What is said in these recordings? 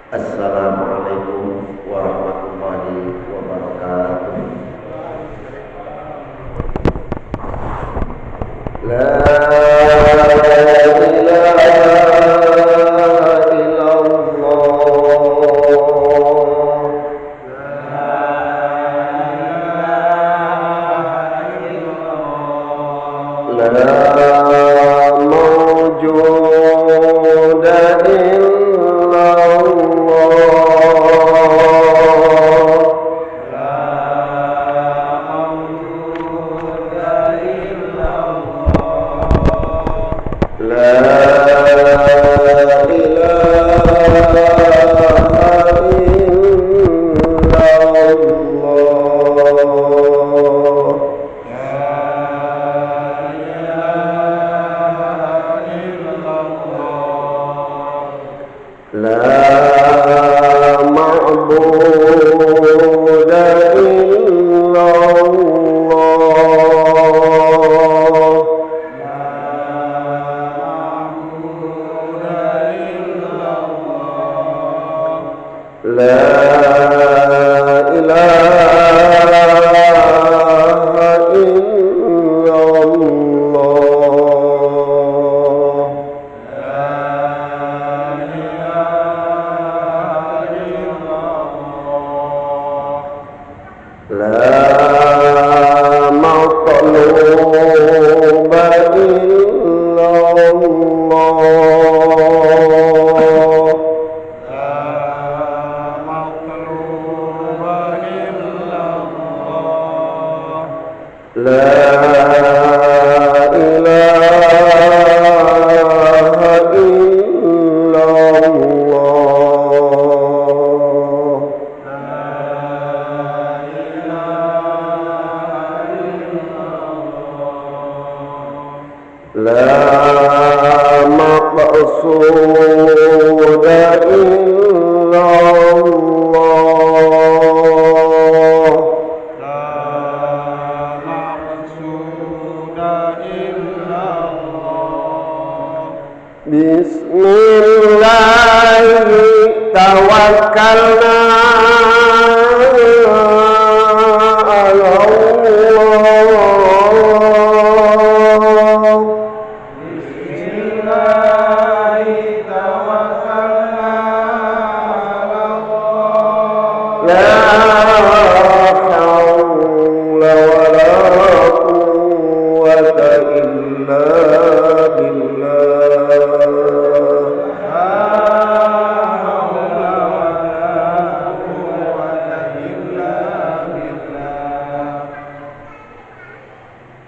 Assalamualaikum warahmatullahi wabarakatuh. La ilaha illallah. La mawjuda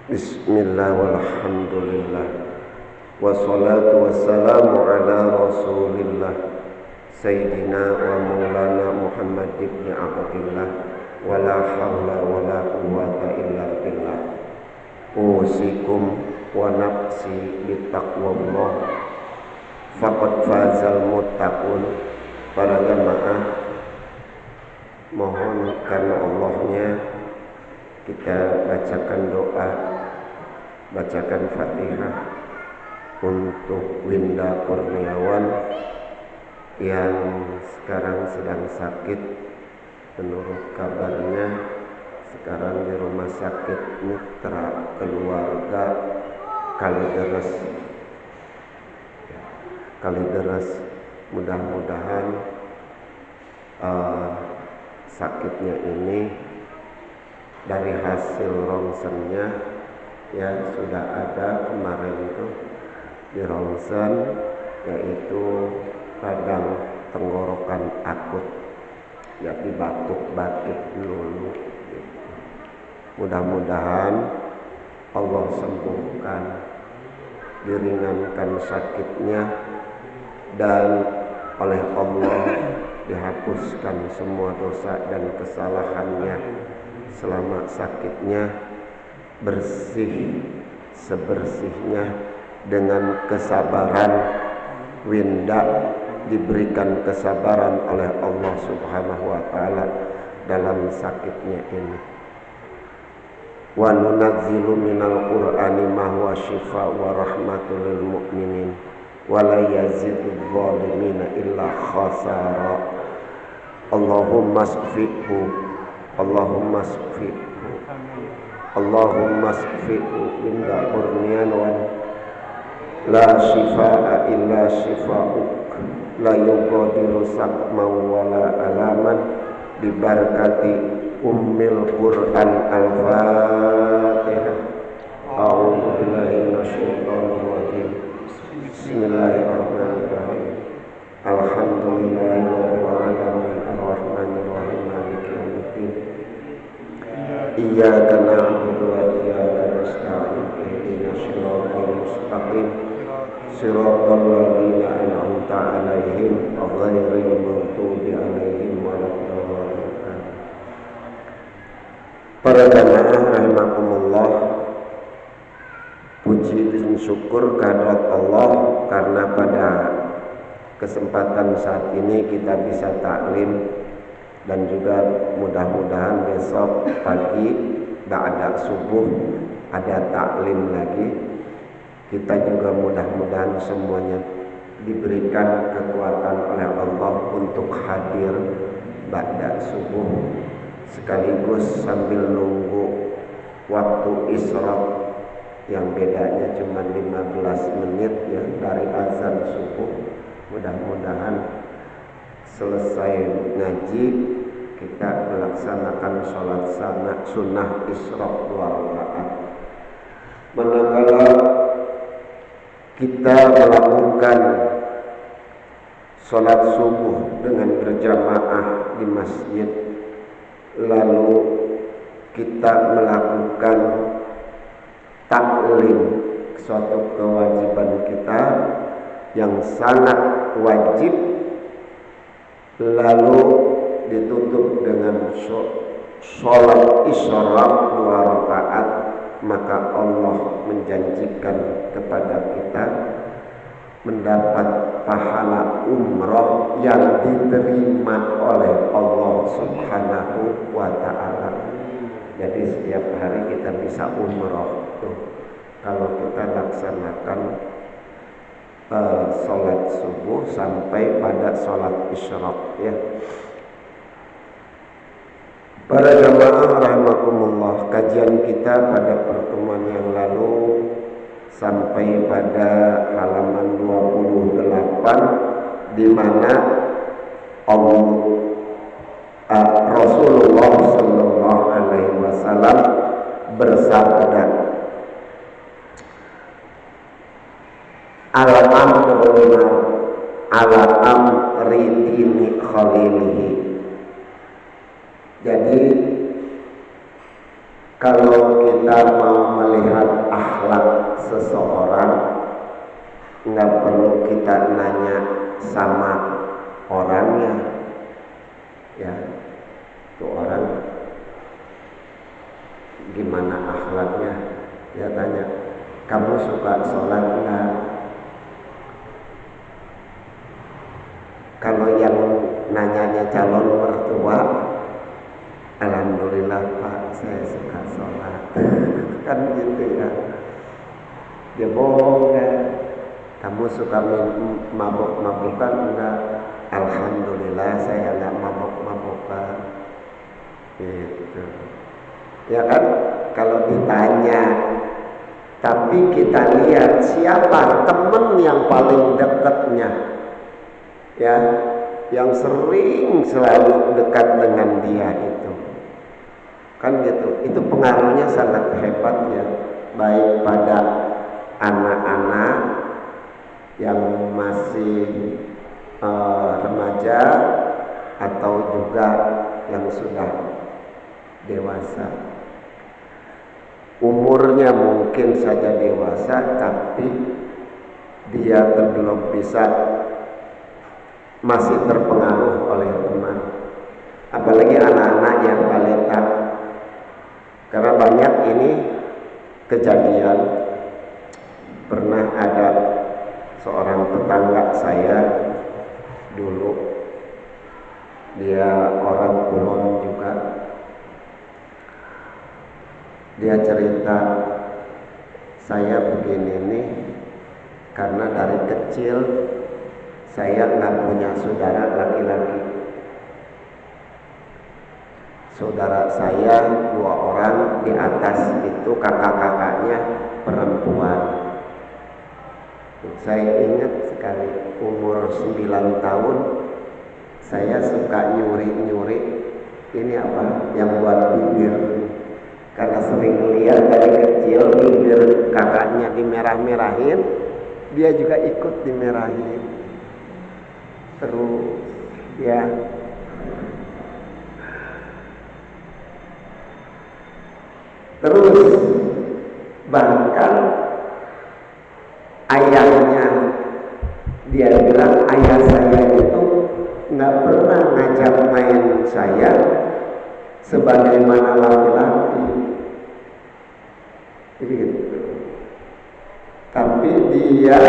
Bismillah walhamdulillah wassalatu wassalamu ala rasulillah Sayyidina wa maulana Muhammad ibn Abdillah wala hawla wala quwwata illa billah. Usikum wa nafsi bitaqwallah faqad fazal muttaqun. Para jamaah, mohon karena Allahnya kita bacakan doa, bacakan Fatihah untuk Winda Kurniawan yang sekarang sedang sakit. Menurut kabarnya sekarang di rumah sakit Mitra Keluarga Kalideres. Mudah-mudahan sakitnya ini dari hasil ronsennya ya sudah ada kemarin itu di ronsen, yaitu radang tenggorokan akut, ya batuk-batuk dulu. Mudah-mudahan Allah sembuhkan, diringankan sakitnya, dan oleh Allah dihapuskan semua dosa dan kesalahannya selama sakitnya, bersih sebersihnya dengan kesabaran. Winda diberikan kesabaran oleh Allah Subhanahu wa taala dalam sakitnya ini. Wa nunazzilu minal Qur'ani ma huwa shifaa wa rahmatul lil mu'minin wa la yazidul zalimina illa khasara. Allahumma sfi'hu, Allahumma sfi'hu, Allahumma sfi'hu min da'urniyan wa la shifaa illa shifa'uk la yughadiru saqman wa la alaman bi barakati ummil Qur'an al-Fatihah. A'udzu billahi minasyaitonir rajim. Bismillahirrahmanirrahim. Alhamdulillahirabbil alamin arrahmanir rahim maliki yaumiddin. Iyyaka na'budu wa iyyaka nasta'in ihdinas siratal mustaqim siratal ladzina an'amta 'alaihim ghairil maghdubi 'alaihim waladdallin. Para jamaah rahimakumullah, puji dan syukur kehadirat Allah karena pada kesempatan saat ini kita bisa taklim, dan juga mudah-mudahan besok pagi ba'da subuh ada taklim lagi. Kita juga mudah-mudahan semuanya diberikan kekuatan oleh Allah untuk hadir ba'da subuh, sekaligus sambil nunggu waktu isyraq yang bedanya cuma 15 menit ya dari azan subuh. Mudah-mudahan selesai ngaji kita melaksanakan sholat sunnah isyraq 2 rakaat. Manakala kita melakukan sholat subuh dengan berjamaah di masjid, lalu kita melakukan taklim, suatu kewajiban kita yang sangat wajib, lalu ditutup dengan sholat isyraq 2 rakaat, maka Allah menjanjikan kepada kita mendapat pahala umroh yang diterima oleh Allah Subhanahu wa ta'ala. Jadi setiap hari kita bisa umroh tuh kalau kita laksanakan sholat subuh sampai pada sholat isyraq ya. Para jamaah rahimakumullah, kajian kita pada pertemuan yang lalu sampai pada halaman 28 di mana Rasulullah sallallahu alaihi wasallam bersabda, ala amri dini khalilihi. Jadi kalau kita mau melihat akhlak seseorang, nggak perlu kita nanya sama orangnya ya, itu orang gimana akhlaknya, dia tanya, kamu suka sholat enggak? Kalau yang nanyanya calon mertua, alhamdulillah Pak, saya suka sholat. Kan gitu ya. Dia bohong kan? Kamu suka mabuk-mabukan enggak? Alhamdulillah saya enggak mabuk-mabukan. Gitu. Ya kan? Kalau ditanya, tapi kita lihat siapa teman yang paling dekatnya, ya, yang sering selalu dekat dengan dia itu, kan gitu. Itu pengaruhnya sangat hebat ya, baik pada anak-anak yang masih remaja atau juga yang sudah dewasa. Umurnya mungkin saja dewasa, tapi dia belum bisa, masih terpengaruh oleh teman. Apalagi anak-anak yang balita, karena banyak ini kejadian. Pernah ada seorang tetangga saya dulu, dia orang Kulon juga. Dia cerita, saya begini nih, karena dari kecil saya nggak punya saudara laki-laki. Saudara saya 2 orang, di atas itu kakak-kakaknya perempuan. Saya ingat sekali umur 9 tahun saya suka nyuri-nyuri ini apa yang buat bibir, karena sering lihat dari kecil bibir kakaknya dimerah-merahin, dia juga ikut dimerahin terus ya. Terus bahkan ayahnya, dia bilang ayah saya itu nggak pernah ngajak main saya sebagaimana laki-laki gitu. Tapi dia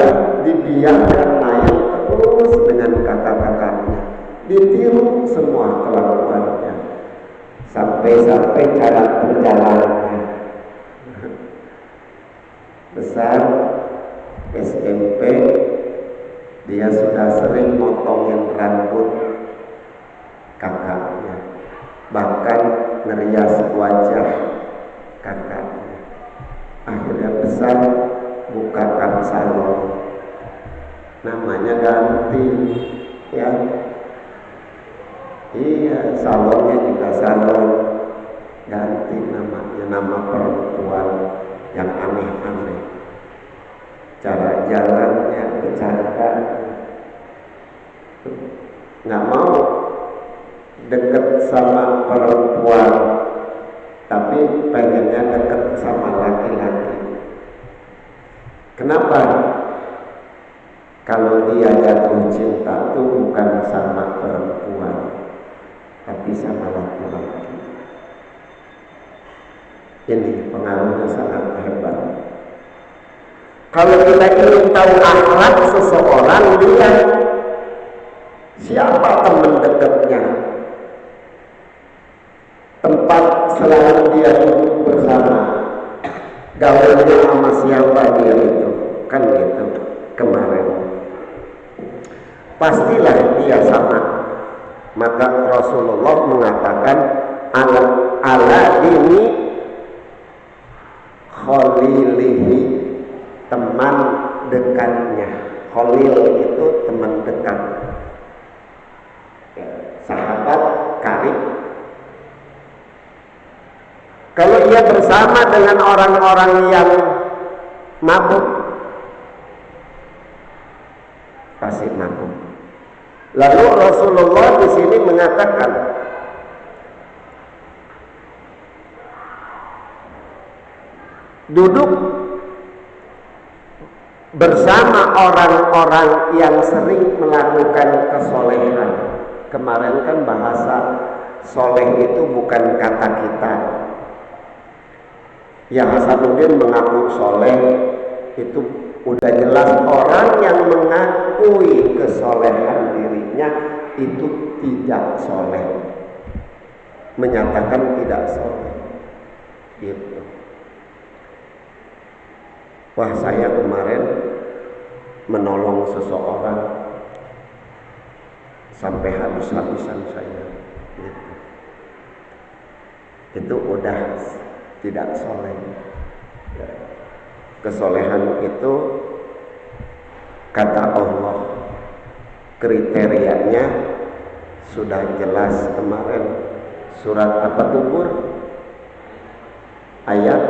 dibiarkan main terus dengan kakak-kakaknya, ditiru semua kelakuannya, sampai cara perjalanannya. Besar SMP dia sudah sering motongin rambut kakaknya, bahkan ngerias wajah kakaknya. Akhirnya besar bukakan salon, namanya ganti ya. Iya, salonnya juga salon ganti namanya, nama perempuan yang aneh-aneh, cara jalannya bercanda, nggak mau deket sama perempuan tapi pengennya deket sama laki-laki. Kenapa? Kalau dia jatuh cinta tuh bukan sama perempuan tapi sama laki-laki. Ini pengaruhnya sangat hebat. Kalau kita ingin tahu akhlak seseorang, lihat siapa teman dekatnya, tempat selalu dia duduk bersama, gaulnya sama siapa dia itu, kan gitu. Kemarin pastilah dia sama. Maka Rasulullah mengatakan ala dini khalilihi, teman dekatnya. Khalil itu teman dekat ya, sahabat karib. Kalau ia bersama dengan orang-orang yang mabuk, pasti mabuk. Lalu Rasulullah di sini mengatakan, duduk bersama orang-orang yang sering melakukan kesolehan. Kemarin kan bahasa soleh itu bukan kata kita. Ya, Hasanuddin mengaku soleh, itu udah jelas orang yang mengakui kesolehan dirinya itu tidak soleh, menyatakan tidak soleh gitu. Wah, saya kemarin menolong seseorang sampai habis-habisan saya gitu. Itu udah tidak soleh. Kesolehan itu kata Allah kriterianya sudah jelas kemarin. Surat apa tuh Bur? Ayat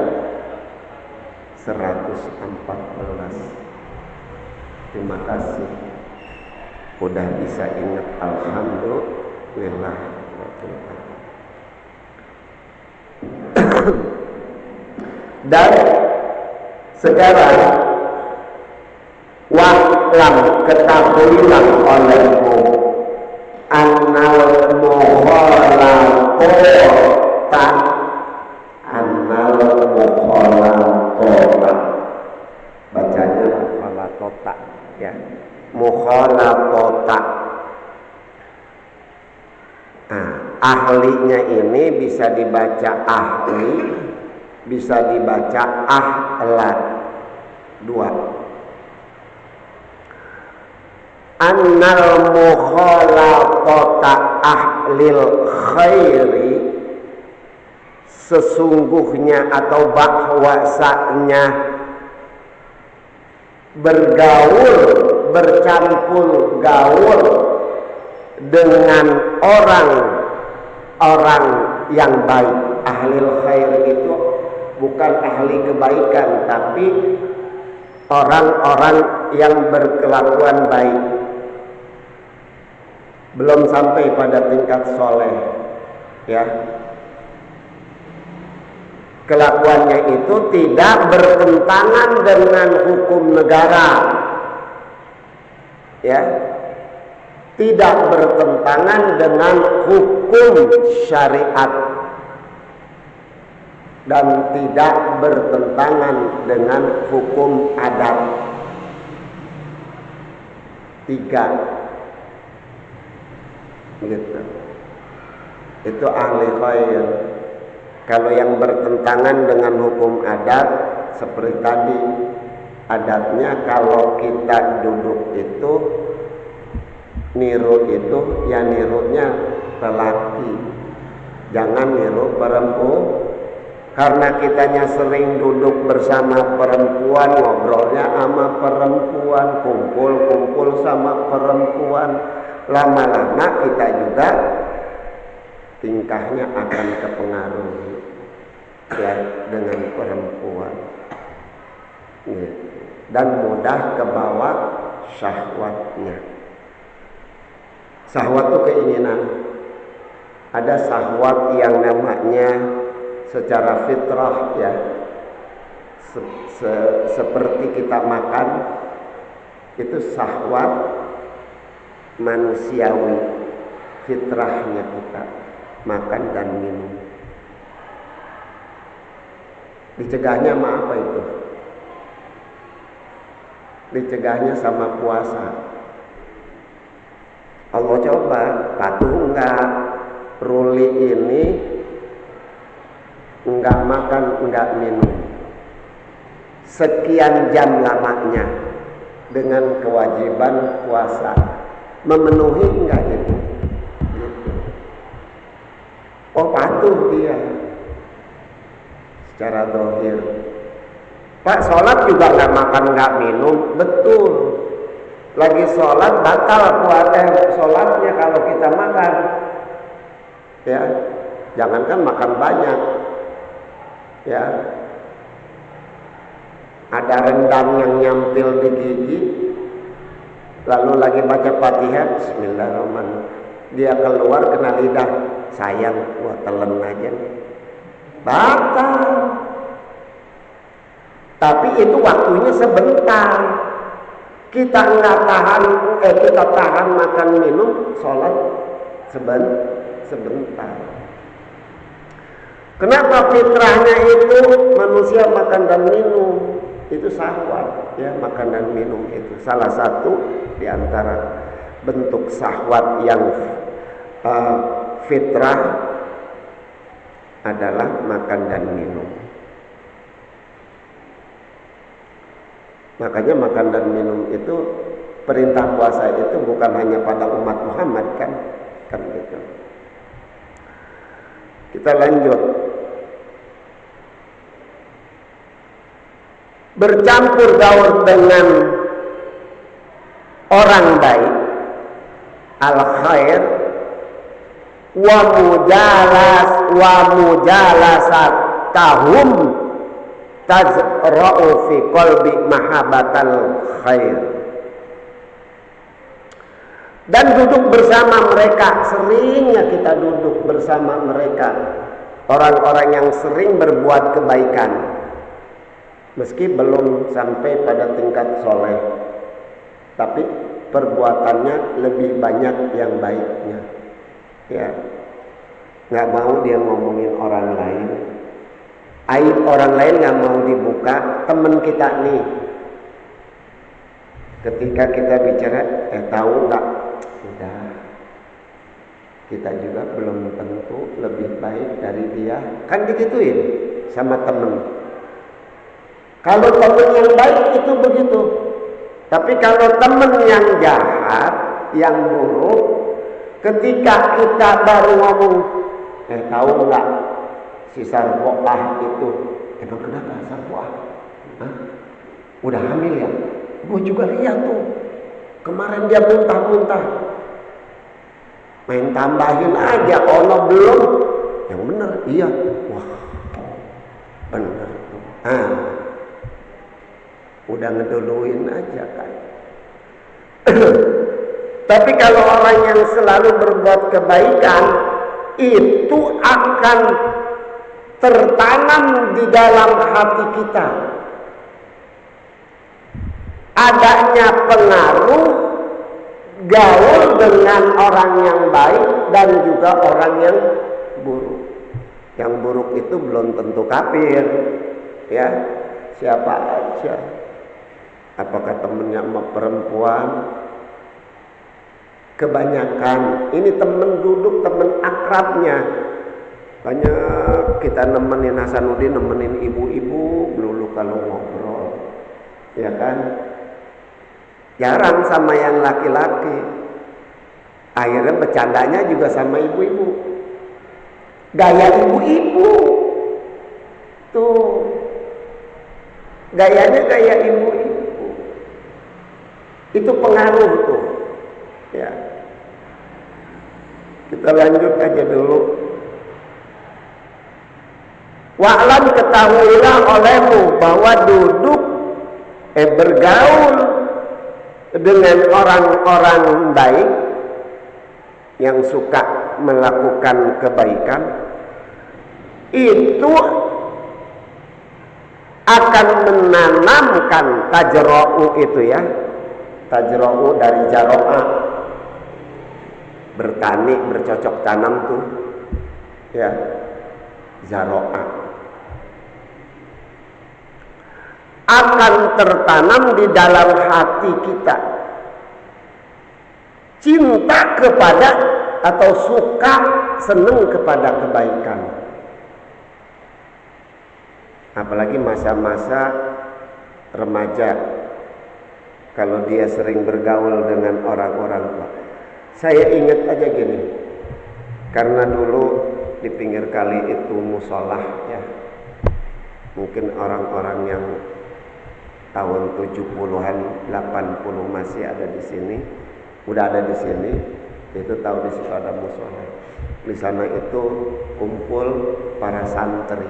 114. Terima kasih udah bisa ingat, alhamdulillah. Dan sekarang wa'lam, ketahuilah olehmu annal mukhalatota, annal mukhalatota, bacanya mukhalatota ya, mukhalatota. Nah, ahlinya ini bisa dibaca ahli, bisa dibaca ahlat, dua. annal mukhalatata ahlil khairi, sesungguhnya atau bahwasanya bergaul, bercampur gaul dengan orang-orang yang baik. Ahlil khair itu bukan ahli kebaikan, tapi orang-orang yang berkelakuan baik, belum sampai pada tingkat soleh, ya. Kelakuannya itu tidak bertentangan dengan hukum negara, ya, tidak bertentangan dengan hukum syariat, dan tidak bertentangan dengan hukum adat. 3 gitu. Itu ahli khair. Kalau yang bertentangan dengan hukum adat, seperti tadi, adatnya kalau kita duduk itu, niru itu, ya nirunya lelaki, jangan niru perempuan. Karena kitanya sering duduk bersama perempuan, ngobrolnya sama perempuan, kumpul-kumpul sama perempuan, lama-lama kita juga tingkahnya akan kepengaruhi, ya, dengan perempuan, dan mudah kebawa syahwatnya. Syahwat itu keinginan. Ada syahwat yang namanya secara fitrah, ya, seperti kita makan, itu syahwat manusiawi, fitrahnya kita makan dan minum. Dicegahnya sama apa itu? Dicegahnya sama puasa. Allah coba, patuh enggak, Ruli ini enggak makan, enggak minum, sekian jam lamanya dengan kewajiban puasa, memenuhi enggak itu? Gitu. Oh, patuh dia secara zahir. Pak, sholat juga enggak makan, enggak minum, betul. Lagi sholat batal puasa, sholatnya kalau kita makan, ya, jangankan makan banyak, ya, ada rendang yang nyampil di gigi, lalu lagi baca Fatihah, Bismillahirrahmanirrahim, dia keluar kena lidah, sayang, gua telan aja, batal. Tapi itu waktunya sebentar. Kita nggak tahan, kita tahan makan minum, sholat sebentar. Kenapa fitrahnya itu manusia makan dan minum? Itu syahwat, ya, makan dan minum itu salah satu di antara bentuk syahwat yang fitrah adalah makan dan minum. Makanya makan dan minum itu, perintah puasa itu bukan hanya pada umat Muhammad, kan gitu. Kita lanjut. Bercampur gaul dengan orang baik, al khair, wa mujalasat tahum tazra'u fi qalbi mahabbatal khair. Dan duduk bersama mereka, seringnya kita duduk bersama mereka, orang-orang yang sering berbuat kebaikan, meski belum sampai pada tingkat soleh, tapi perbuatannya lebih banyak yang baiknya, ya. Nggak mau dia ngomongin orang lain, aib orang lain nggak mau dibuka. Teman kita nih, ketika kita bicara, tahu nggak, udah, kita juga belum tentu lebih baik dari dia, kan digituin sama temen. Kalau temen yang baik itu begitu, Tapi kalau teman yang jahat, yang buruk, ketika kita baru ngomong, tahu nggak si Sarpoah itu? Emang kenapa Sarpoah? Udah hamil ya? Gue juga lihat tuh. Kemarin dia muntah-muntah. Main tambahin aja, ono belum? Yang bener, iya. Wah, bener. Udah ngeduluin aja kan. Tapi kalau orang yang selalu berbuat kebaikan, itu akan tertanam di dalam hati kita. Adanya pengaruh gaul dengan orang yang baik dan juga orang yang buruk. Yang buruk itu belum tentu kafir, ya, siapa aja. Apakah temennya sama perempuan? Kebanyakan ini temen duduk, temen akrabnya. Banyak kita nemenin Hasanuddin, nemenin ibu-ibu dulu kalau ngobrol, ya kan? Jarang sama yang laki-laki. Akhirnya bercandanya juga sama ibu-ibu. Gaya ibu-ibu tuh, gayanya gaya ibu-ibu. Itu pengaruh tuh, ya. Kita lanjut aja dulu. Wa'lam, ketahuilah olehmu bahwa duduk bergaul dengan orang-orang baik yang suka melakukan kebaikan itu akan menanamkan tajra'u itu ya. Tajra'u dari jaro'ah, bertani, bercocok tanam tuh ya, jaro'ah akan tertanam di dalam hati kita cinta kepada atau suka, senang kepada kebaikan. Apalagi masa-masa remaja, kalau dia sering bergaul dengan orang-orang tua. Saya ingat aja gini, karena dulu di pinggir kali itu musolah ya, mungkin orang-orang yang tahun 70-an 80 masih ada di sini, udah ada di sini, itu tahu di situ ada musola. Di sana itu kumpul para santri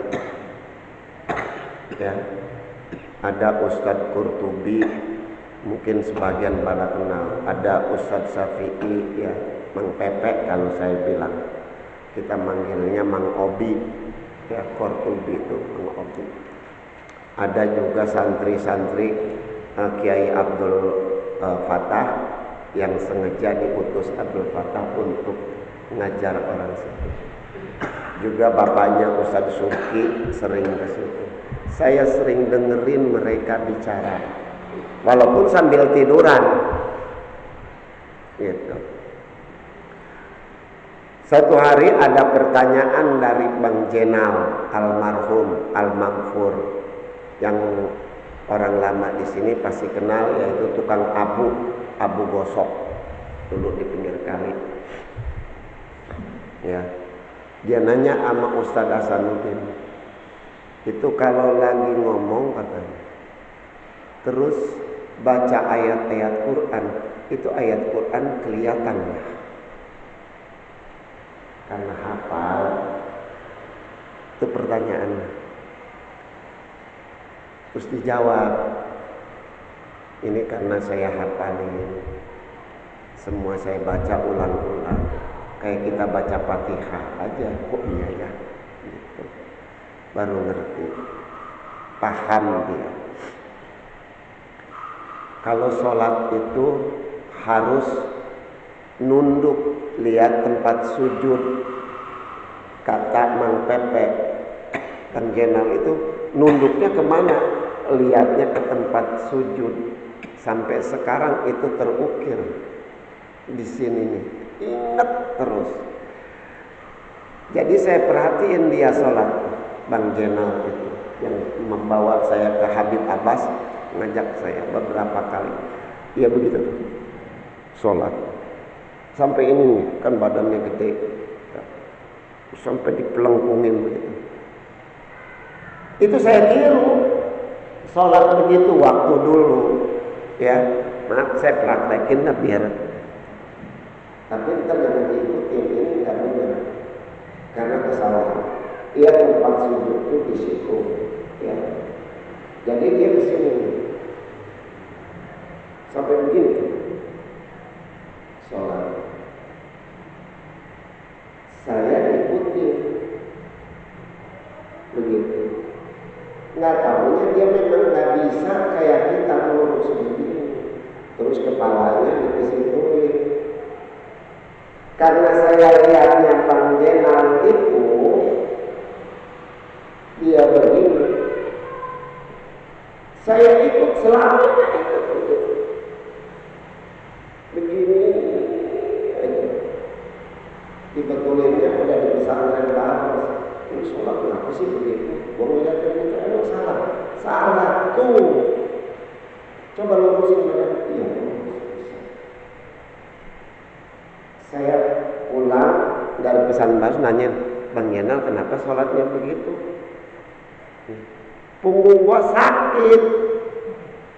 ya, ada Ustadz Qurtubi, mungkin sebagian pada kenal, ada Ustadz Syafi'i ya, Mang Pepe kalau saya bilang, kita manggilnya Mang Obi ya, Qurtubi itu Mang Obi. Ada juga santri-santri Kiai Abdul Fatah yang sengaja diutus Abdul Fatah untuk ngajar orang situ. Juga bapaknya Ustadz Suki sering ke situ. Saya sering dengerin mereka bicara, walaupun sambil tiduran, gitu. Satu hari ada pertanyaan dari Bang Jenal almarhum Al-Maghfur, yang orang lama di sini pasti kenal, yaitu tukang abu gosok dulu di pinggir kali. Ya, dia nanya sama Ustadz Hasanuddin, itu kalau lagi ngomong katanya, terus baca ayat-ayat Quran, itu ayat Quran kelihatan ya? Karena hafal. Itu pertanyaannya. Terus dijawab, ini karena saya hafalin, semua saya baca ulang-ulang, kayak kita baca Fatihah aja. Oh iya ya, gitu. Baru ngerti, paham dia. Kalau sholat itu harus nunduk, lihat tempat sujud. Kata Mang Pepe, Kang Jenal itu nunduknya kemana? Lihatnya ke tempat sujud. Sampai sekarang itu terukir di sini nih, ingat terus. Jadi saya perhatiin dia sholat, Bang Jenal itu yang membawa saya ke Habib Abbas, ngajak saya beberapa kali. Ya begitu. Sholat. Sampai ini kan badannya gede. Sampai dipelengkungin begitu. Itu saya tiru. Sholat begitu waktu dulu. Ya, maaf saya praktekin lah biar. Tapi ntar jangan diikutin, ini nggak benar. Karena kesalahan. Dia tempat sujud itu di situ. Ya. Jadi dia ke sini. Sampai begini. Sholat. Saya ikuti. Begitu. Nggak tahunya dia memang nggak bisa kayak kita lurus begini. Terus kepalanya dikesituin. Karena saya lihatnya Bang Jenal itu dia begini. Saya ikut selamanya ikut begitu. Begini aja. Dibetulinnya udah di pesantren baru. Ini sholat kenapa sih begitu? Gua ngeliatnya itu emang salah. Salah tuh. Coba lurusin badan. Iya. Saya pulang dari pesan bas nanya, Bang Yenal kenapa sholatnya begitu? Punggung gua sakit.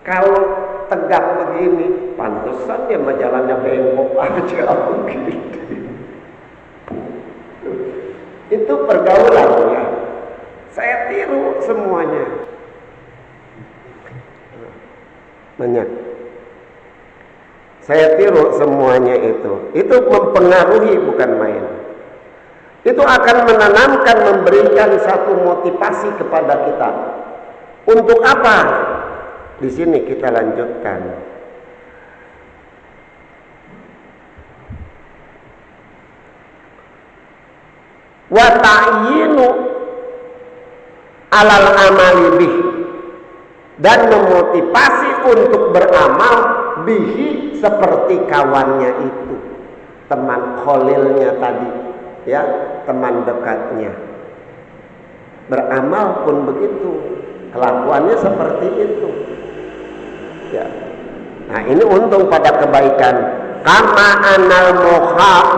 Kalau tegak begini, pantesan dia jalannya bengkok aja begitu. Itu pergaulannya. Saya tiru semuanya. Banyak. Saya tiru semuanya itu. Itu mempengaruhi bukan main. Itu akan menanamkan, memberikan satu motivasi kepada kita. Untuk apa? Di sini kita lanjutkan. Wa ta'yinu alal amali bih, dan memotivasi untuk beramal bihi seperti kawannya itu, teman kholilnya tadi, ya, teman dekatnya. Beramal pun begitu, kelakuannya seperti itu. Ya. Nah, ini untung pada kebaikan. Kama anal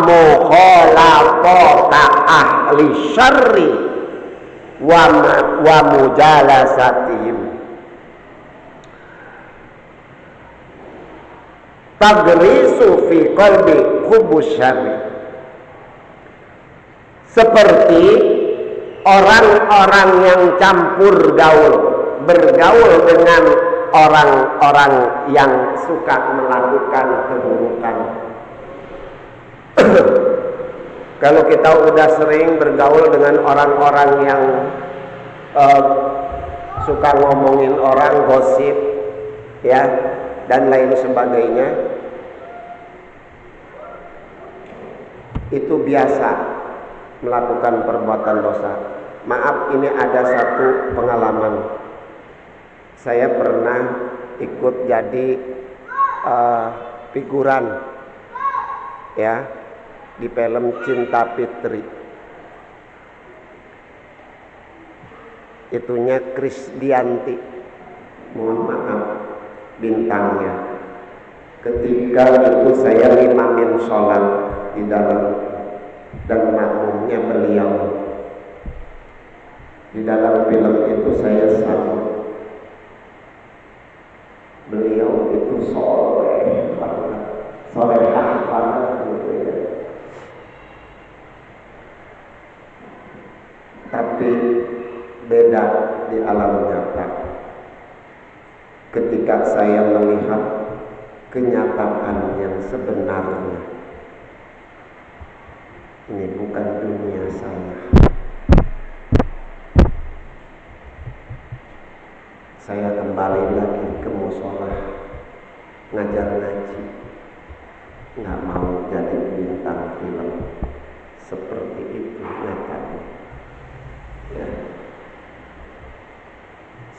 mukhalafata ahli syarri wa mujalasatihim tagrisu fi qalbi hubus syarri. Seperti orang-orang yang campur gaul, bergaul dengan orang-orang yang suka melakukan keburukan. Kalau kita udah sering bergaul dengan orang-orang yang suka ngomongin orang, gosip, ya, dan lain sebagainya, itu biasa melakukan perbuatan dosa. Maaf, ini ada satu pengalaman. Saya pernah ikut jadi figuran, ya, di film Cinta Fitri. Itunya Krisdianti, mohon maaf bintangnya. Ketika itu saya ngimamin sholat di dalam, dan makmumnya beliau. Di dalam film itu saya sambut. Beliau itu soleh banget, solehah banget gitu ya. Tapi beda di alam nyata. Ketika saya melihat kenyataan yang sebenarnya, ini bukan dunia saya. Saya kembali lagi ke musola, ngajar ngaji. Nggak mau jadi bintang film seperti itu nyatanya. Ya.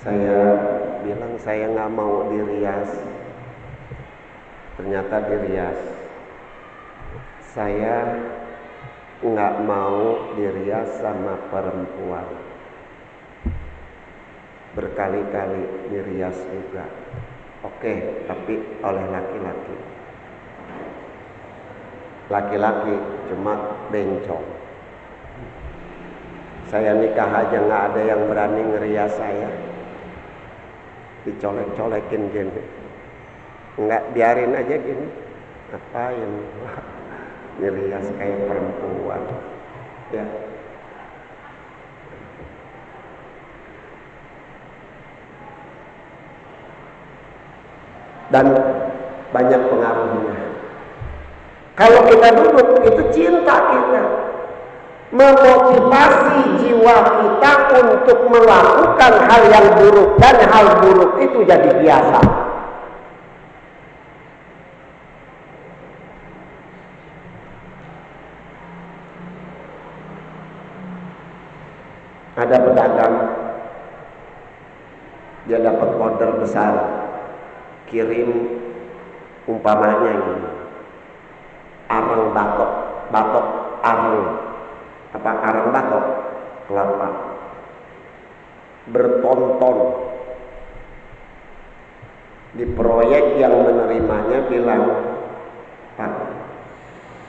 Saya bilang saya nggak mau dirias, ternyata dirias. Saya nggak mau dirias sama perempuan. Berkali-kali dirias juga Oke, tapi oleh laki-laki. Laki-laki cuma bencong. Saya nikah aja nggak ada yang berani ngerias saya. Dicolek-colekin gini. Nggak, biarin aja gini. Ngapain? Ngerias kayak perempuan. Ya. Dan banyak pengaruhnya. Kalau kita duduk, itu cinta kita, memotivasi jiwa kita untuk melakukan hal yang buruk, dan hal buruk itu jadi biasa. Ada pedagang, dia dapat order besar, kirim umpamanya ini arang batok arang, apa arang batok kelapa bertonton. Di proyek yang menerimanya bilang, Pak,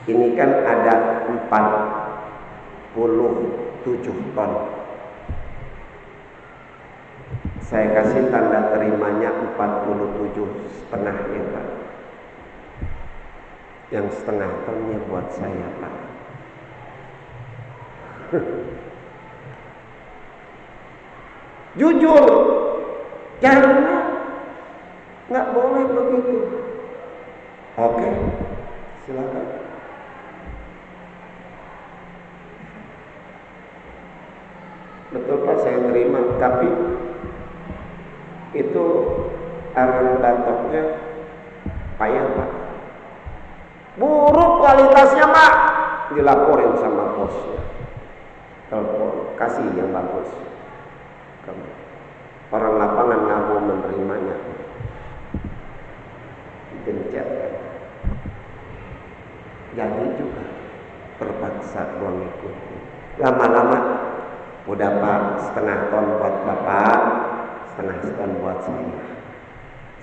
ini kan ada 47 ton, saya kasih tanda terimanya 47,5 ya Pak. Yang setengah tonnya buat saya Pak. Jujur, jangan, nggak boleh begitu. Oke, silakan. Betul Pak, saya terima, tapi itu arang batoknya payah Pak, buruk kualitasnya Pak. Dilaporin sama bosnya, telepon, kasih yang bagus. Orang lapangan nggak mau menerimanya, dipencet. Jadi juga terpaksa mengikuti. Lama-lama udah Pak, setengah ton buat Bapak, setengah ton buat saya.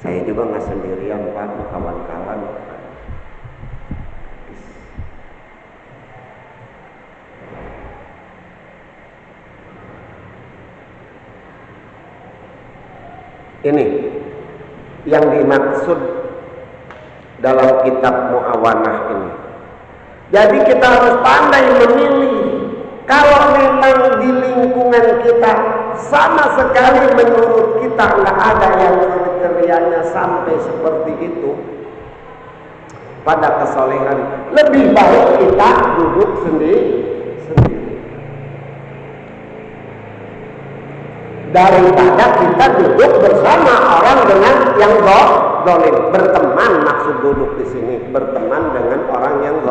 Saya juga nggak sendirian Pak, kawan-kawan. Ini yang dimaksud dalam kitab Muawanah ini. Jadi kita harus pandai memilih. Kalau memang di lingkungan kita sama sekali menurut kita nggak ada yang kriterianya sampai seperti itu, pada kesolehan, lebih baik kita duduk sendiri daripada kita duduk bersama orang dengan yang zalim. Berteman, maksud duduk di sini, berteman dengan orang yang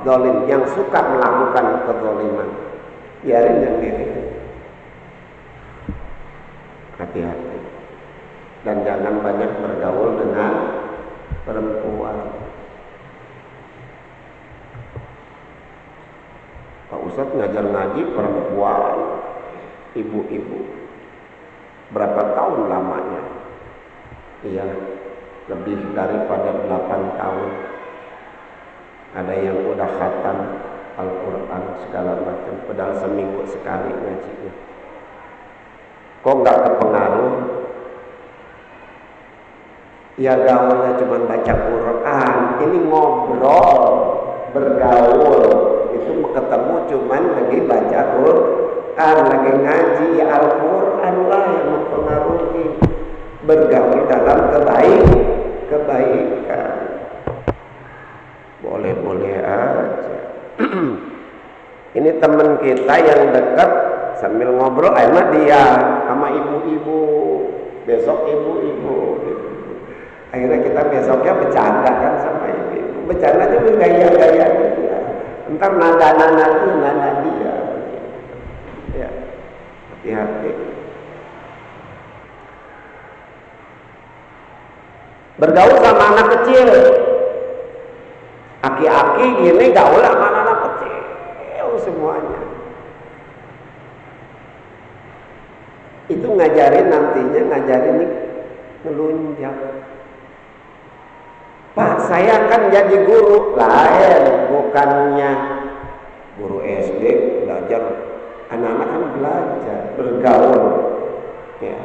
zalim, yang suka melakukan kezaliman. Biarin yang diri. Hati-hati. Dan jangan banyak bergaul dengan perempuan. Pak Ustadz ngajar ngaji perempuan, ibu-ibu. Berapa tahun lamanya? Iya, lebih daripada 8 tahun. Ada yang udah khatam Al-Quran segala macam, padahal seminggu sekali ngajinya. Kok nggak kepengaruh? Ya gaulnya cuma baca Quran. Ini ngobrol, bergaul, itu ketemu cuman lagi baca Quran, lagi ngaji. Ya Al-Quran lah yang mempengaruhi. Bergaul dalam kebaikan. Boleh-boleh aja. Ini teman kita yang dekat, sambil ngobrol enak dia sama ibu-ibu, besok ibu-ibu gitu. Akhirnya kita besoknya bercanda kan sama ibu-ibu. Bercanda juga gaya-gaya dia. Ntar nada dia. Ya, hati-hati. Bergaul sama anak kecil. Aki-aki gini gaul sama anak kecil semuanya. Itu ngajarin nantinya, ngajarin ngelunjak. saya kan jadi guru lain, bukannya guru SD belajar, anak-anak kan belajar bergaul, ya,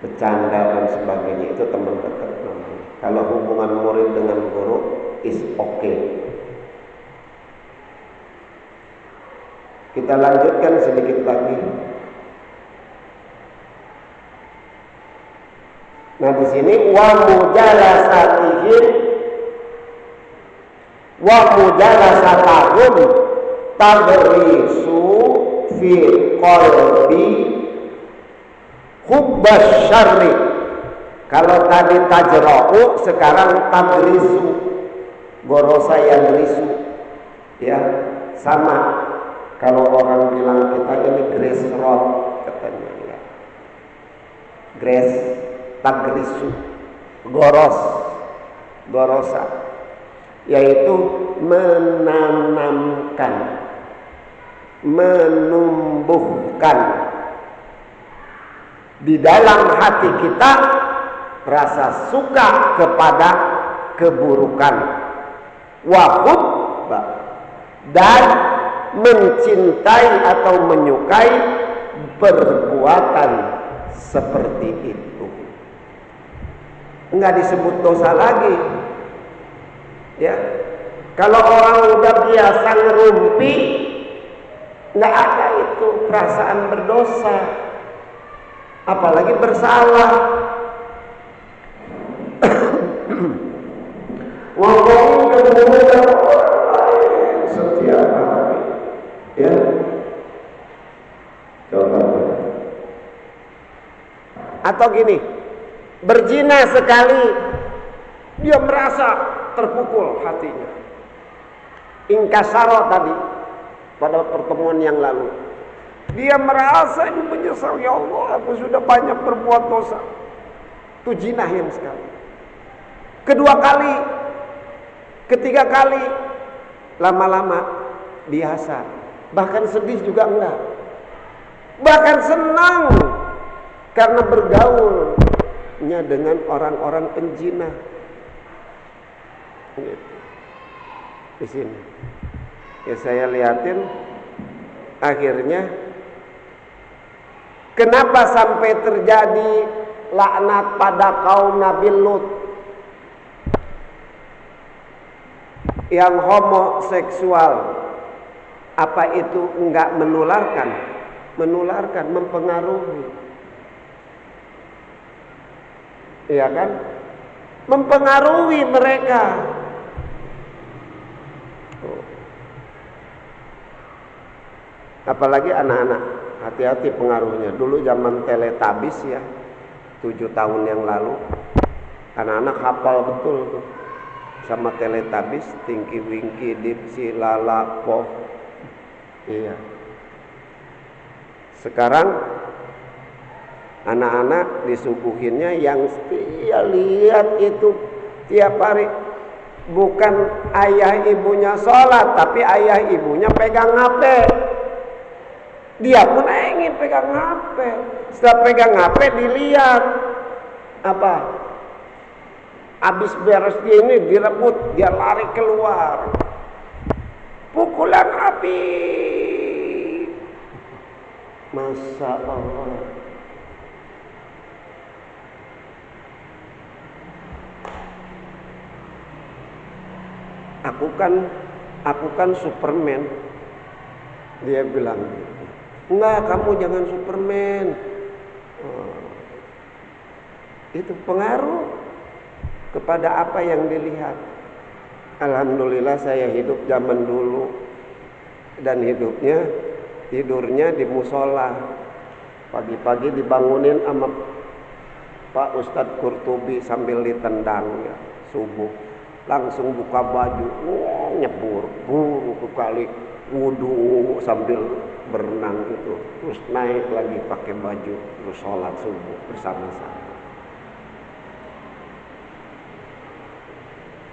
bercanda dan sebagainya, itu teman dekat namanya. Kalau hubungan murid dengan guru is okay. Kita lanjutkan sedikit lagi. Nah di sini wa mujalasatihim wa mujalasatahum tagrisu fi qalbi hubbas syarri. Kalau tadi tajra'u, sekarang tagrisu, gorosa yang risu, ya sama. Kalau orang bilang kita ini grace road katanya, ya grace, tagrisu, gorosa, yaitu menanamkan, menumbuhkan di dalam hati kita rasa suka kepada keburukan, wahubba, dan mencintai atau menyukai perbuatan seperti itu. Enggak disebut dosa lagi, ya. Kalau orang udah biasa ngerumpi, enggak ada itu perasaan berdosa, apalagi bersalah. Ngomong kemudian setiap hari, ya. Coba. Atau gini, berzina sekali, dia merasa terpukul hatinya. Ingkasaro tadi pada pertemuan yang lalu, dia merasa ini menyesal, ya Allah, aku sudah banyak berbuat dosa. Itu jinah yang sekali. Kedua kali, ketiga kali, lama-lama biasa, bahkan sedih juga enggak, bahkan senang karena bergaulnya dengan orang-orang penjina. Gitu. Di sini, ya saya liatin, akhirnya kenapa sampai terjadi laknat pada kaum Nabi Lut yang homoseksual? Apa itu enggak menularkan? Menularkan, mempengaruhi, iya kan? Mempengaruhi mereka. Apalagi anak-anak, hati-hati pengaruhnya. Dulu zaman Teletubbies ya, 7 tahun yang lalu, anak-anak hafal betul tuh sama Teletubbies, Tinky Winky, Dipsy, Lala, Po. Iya. Sekarang anak-anak disuguhinnya yang dia lihat itu tiap hari, bukan ayah ibunya sholat, tapi ayah ibunya pegang HP. Dia pun ingin pegang HP. Setelah pegang HP dilihat apa? Habis beres dia ini direbut, dia lari keluar. Pukulan api. Masya Allah. Aku kan Superman. Dia bilang gitu. Enggak, kamu jangan Superman. Itu pengaruh kepada apa yang dilihat. Alhamdulillah saya hidup zaman dulu, dan tidurnya di musola. Pagi-pagi dibangunin sama Pak Ustadz Qurtubi sambil ditendang ya, subuh. Langsung buka baju, nyebur ke kali, wudu sambil berenang itu, terus naik lagi pakai baju, terus sholat subuh bersama-sama.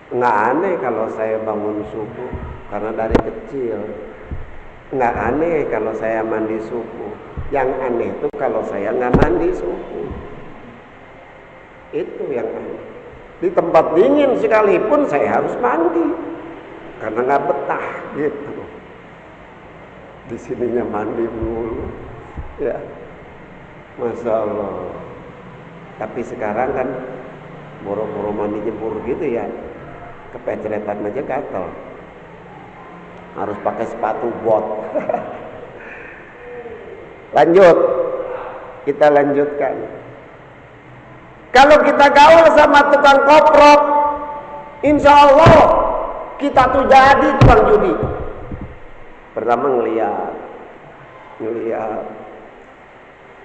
Nggak aneh kalau saya bangun subuh, karena dari kecil. Nggak aneh kalau saya mandi subuh. Yang aneh itu kalau saya nggak mandi subuh. Itu yang aneh. Di tempat dingin sekalipun saya harus mandi karena nggak betah gitu. Di sininya mandi dulu, ya, masya Allah. Tapi sekarang kan boro-boro mandi jemur gitu ya, kepeceretan aja gatel. Harus pakai sepatu bot. Lanjut, kita lanjutkan. Kalau kita gaul sama tukang koprok, insya Allah kita tuh jadi tukang judi. Pertama ngeliat,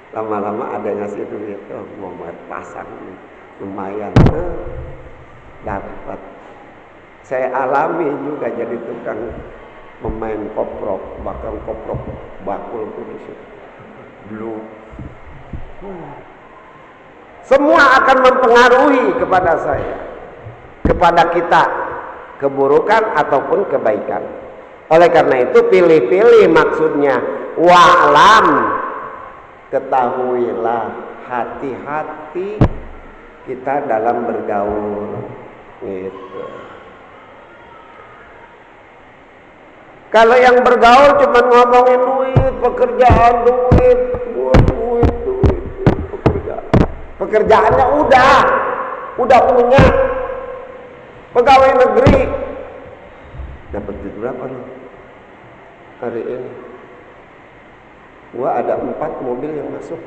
lama-lama ada yang ngasih duit, oh mau buat pasang lumayan, dapat. Saya alami juga jadi tukang pemain koprok, bahkan koprok bakul kudus, blue. Semua akan mempengaruhi kepada saya, kepada kita, keburukan ataupun kebaikan. Oleh karena itu pilih-pilih maksudnya. Wa'lam, ketahuilah, hati-hati kita dalam bergaul. Gitu. Kalau yang bergaul cuma ngomongin duit, pekerjaan, duit, pekerjaan. Pekerjaannya udah punya, pegawai negeri. Dapat duit berapa nih hari ini? Gua ada 4 mobil yang masuk.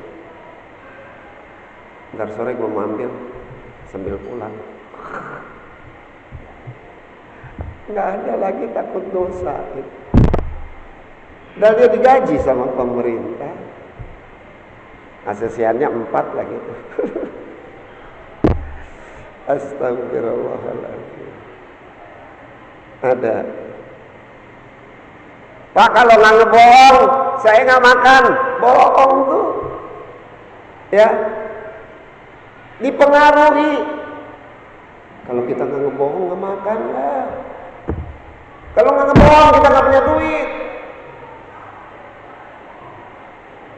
Ntar sore gua mau ambil sambil pulang. Nggak ada lagi takut dosa. Dan dia digaji sama pemerintah. Asesiannya 4 lagi. Astagfirullahaladzim. Ada. Pak, kalau nggak ngebohong, saya nggak makan. Bohong tuh. Ya. Dipengaruhi. Kalau kita nggak ngebohong, nggak makan lah. Kalau nggak ngebohong, kita nggak punya duit.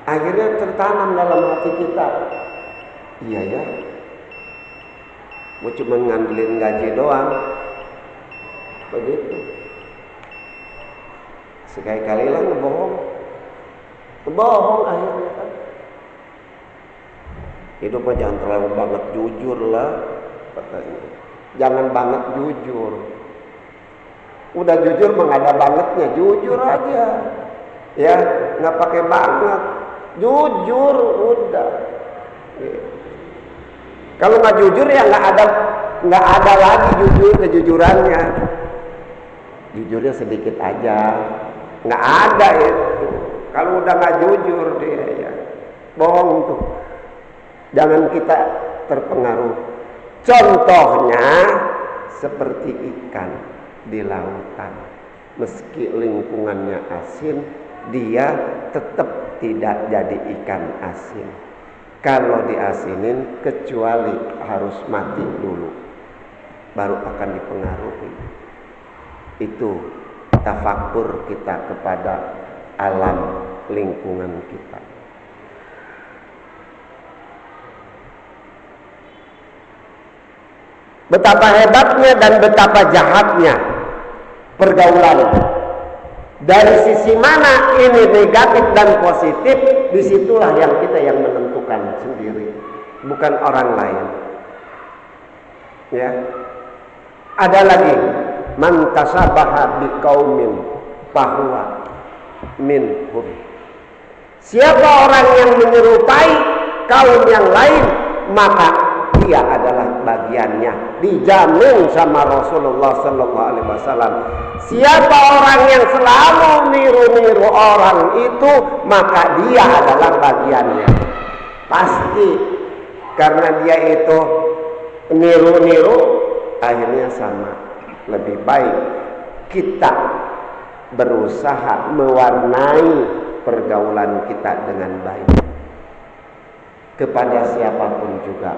Akhirnya tertanam dalam hati kita. Iya ya. Mau cuma ngandelin gaji doang. Begitu. Sekali-kali lah ngebohong. Ngebohong akhirnya kan. Hidup mah jangan terlalu banget jujur lah, katanya. Jangan banget jujur. Udah jujur mah nggak ada bangetnya, jujur aja. Ya, nggak pakai banget. Jujur udah. Kalau nggak jujur ya nggak ada lagi kejujurannya. Jujurnya sedikit aja, nggak ada itu. Kalau udah nggak jujur dia ya bohong tuh. Jangan kita terpengaruh. Contohnya seperti ikan di lautan, meski lingkungannya asin, dia tetap tidak jadi ikan asin. Kalau diasinin kecuali harus mati dulu, baru akan dipengaruhi. Itu tafakur kita kepada alam lingkungan kita. Betapa hebatnya dan betapa jahatnya pergaulan. Dari sisi mana ini negatif dan positif, disitulah yang kita yang menentukan sendiri, bukan orang lain. Ya, ada lagi man tasabaha biqaumin fahuwa minhum. Siapa orang yang menyerupai kaum yang lain, maka dia adalah bagiannya, dijamin sama Rasulullah Sallallahu Alaihi Wasallam. Siapa orang yang selalu niru-niru orang itu, maka dia adalah bagiannya. Pasti, karena dia itu niru-niru, akhirnya sama. Lebih baik kita berusaha mewarnai pergaulan kita dengan baik kepada siapapun juga.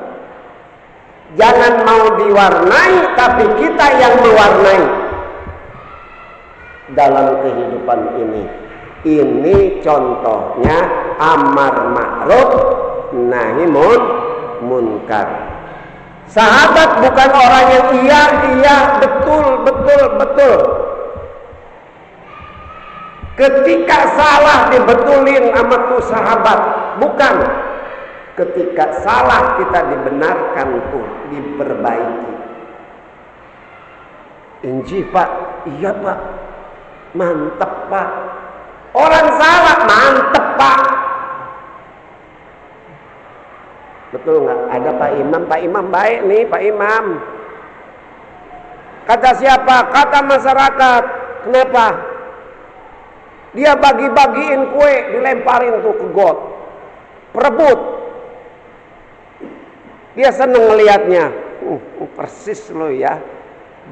Jangan mau diwarnai, tapi kita yang mewarnai dalam kehidupan ini. Ini contohnya amar ma'ruf nahi munkar. Sahabat bukan orang yang iya, betul. Ketika salah dibetulin sama tuh sahabat, bukan. Ketika salah kita dibenarkan tuh, diperbaiki. Inji Pak, iya Pak, mantep Pak. Orang salah, mantep Pak. Betul nggak? Ada Pak Imam baik nih Pak Imam. Kata siapa? Kata masyarakat. Kenapa? Dia bagi-bagiin kue, dilemparin tuh ke got, perebut. Dia seneng ngelihatnya. Persis lo ya,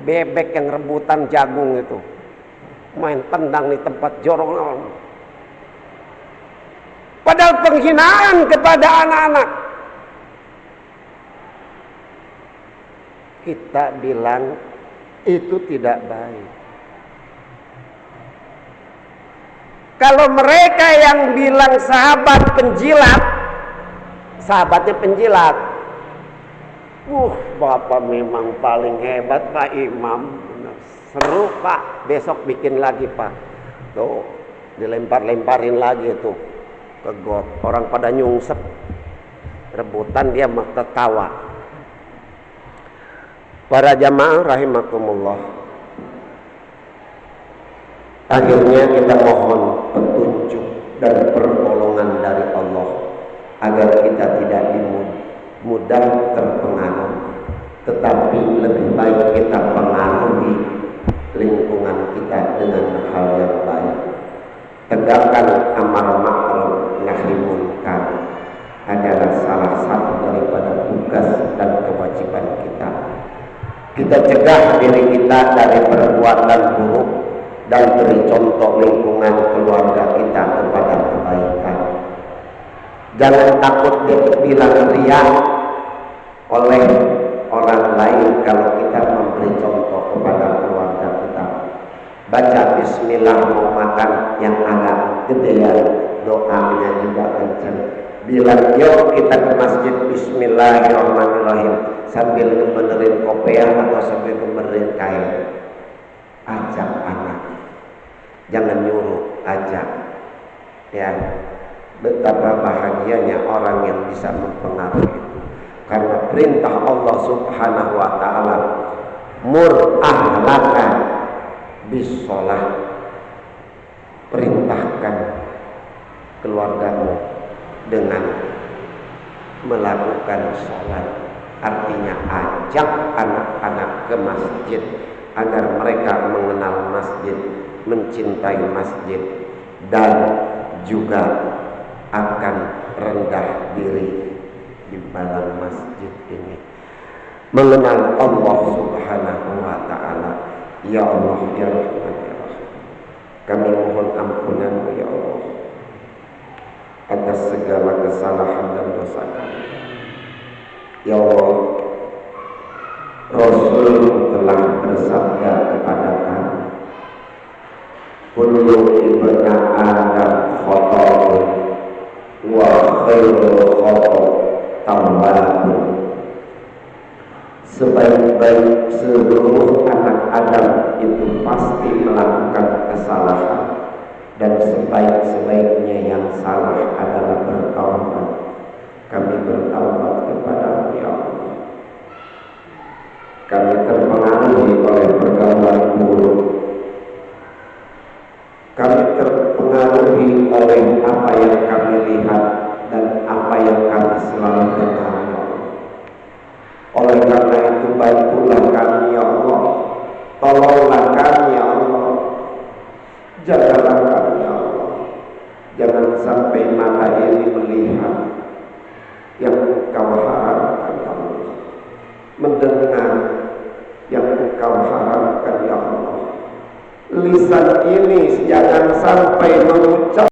bebek yang rebutan jagung itu, main tendang di tempat jorong. Padahal penghinaan kepada anak-anak. Kita bilang itu tidak baik. Kalau mereka yang bilang sahabat penjilat, sahabatnya penjilat, Bapak memang paling hebat Pak Imam. Seru Pak, besok bikin lagi Pak. Tuh, dilempar-lemparin lagi tuh ke got. Orang pada nyungsep, rebutan, dia mah ketawa. Para jamaah rahimakumullah, akhirnya kita mohon petunjuk dan pertolongan dari Allah agar kita tidak mudah terpengaruh, tetapi lebih baik kita pengaruhi lingkungan kita dengan hal yang baik. Tegakkan amar ma'ruf nahi munkar adalah salah satu daripada tugas dan kewajiban kita. Kita cegah diri kita dari perbuatan buruk dan beri contoh lingkungan keluarga kita kepada kebaikan. Jangan takut dibilang riya oleh orang lain kalau kita memberi contoh kepada keluarga kita. Baca bismillah mau makan yang agak gedean, doanya juga kencang. Bilang yuk kita ke masjid bismillahirrahmanirrahim sambil ngebenerin kopiah atau sambil ngebenerin kain. Ajak anak, jangan nyuruh, ajak. Ya, betapa bahagianya orang yang bisa mempengaruhi itu. Karena perintah Allah Subhanahu wa taala, mur ahlaka bisolah, perintahkan keluargamu dengan melakukan sholat. Artinya ajak anak-anak ke masjid agar mereka mengenal masjid, mencintai masjid, dan juga akan rendah diri di dalam masjid ini, mengenal Allah Subhanahu wa taala. Ya Allah ya Rahman ya Rahim, kami mohon ampunan-Mu ya Allah atas segala kesalahan dan dosa kami. Ya Allah, Rasul telah bersabda kepada kami, kullu ibna Adam khata'un wa khairul khata' tawwabun. Sebaik-baik seluruh anak Adam itu pasti melakukan kesalahan, dan sebaik-sebaiknya yang salah adalah bertaubat. Kami bertaubat kepada Ya Allah. Kami terpengaruhi oleh pergaulan buruk. Kami terpengaruhi oleh apa yang kami lihat dan apa yang kami selalu dengar. Oleh karena itu bantulah kami ya Allah, tolonglah kami ya Allah, jagalah kami ya Allah. Jangan sampai mata ini melihat yang Engkau harapkan ya Allah, mendengar yang Engkau harapkan ya Allah. Lisan ini jangan sampai mengucap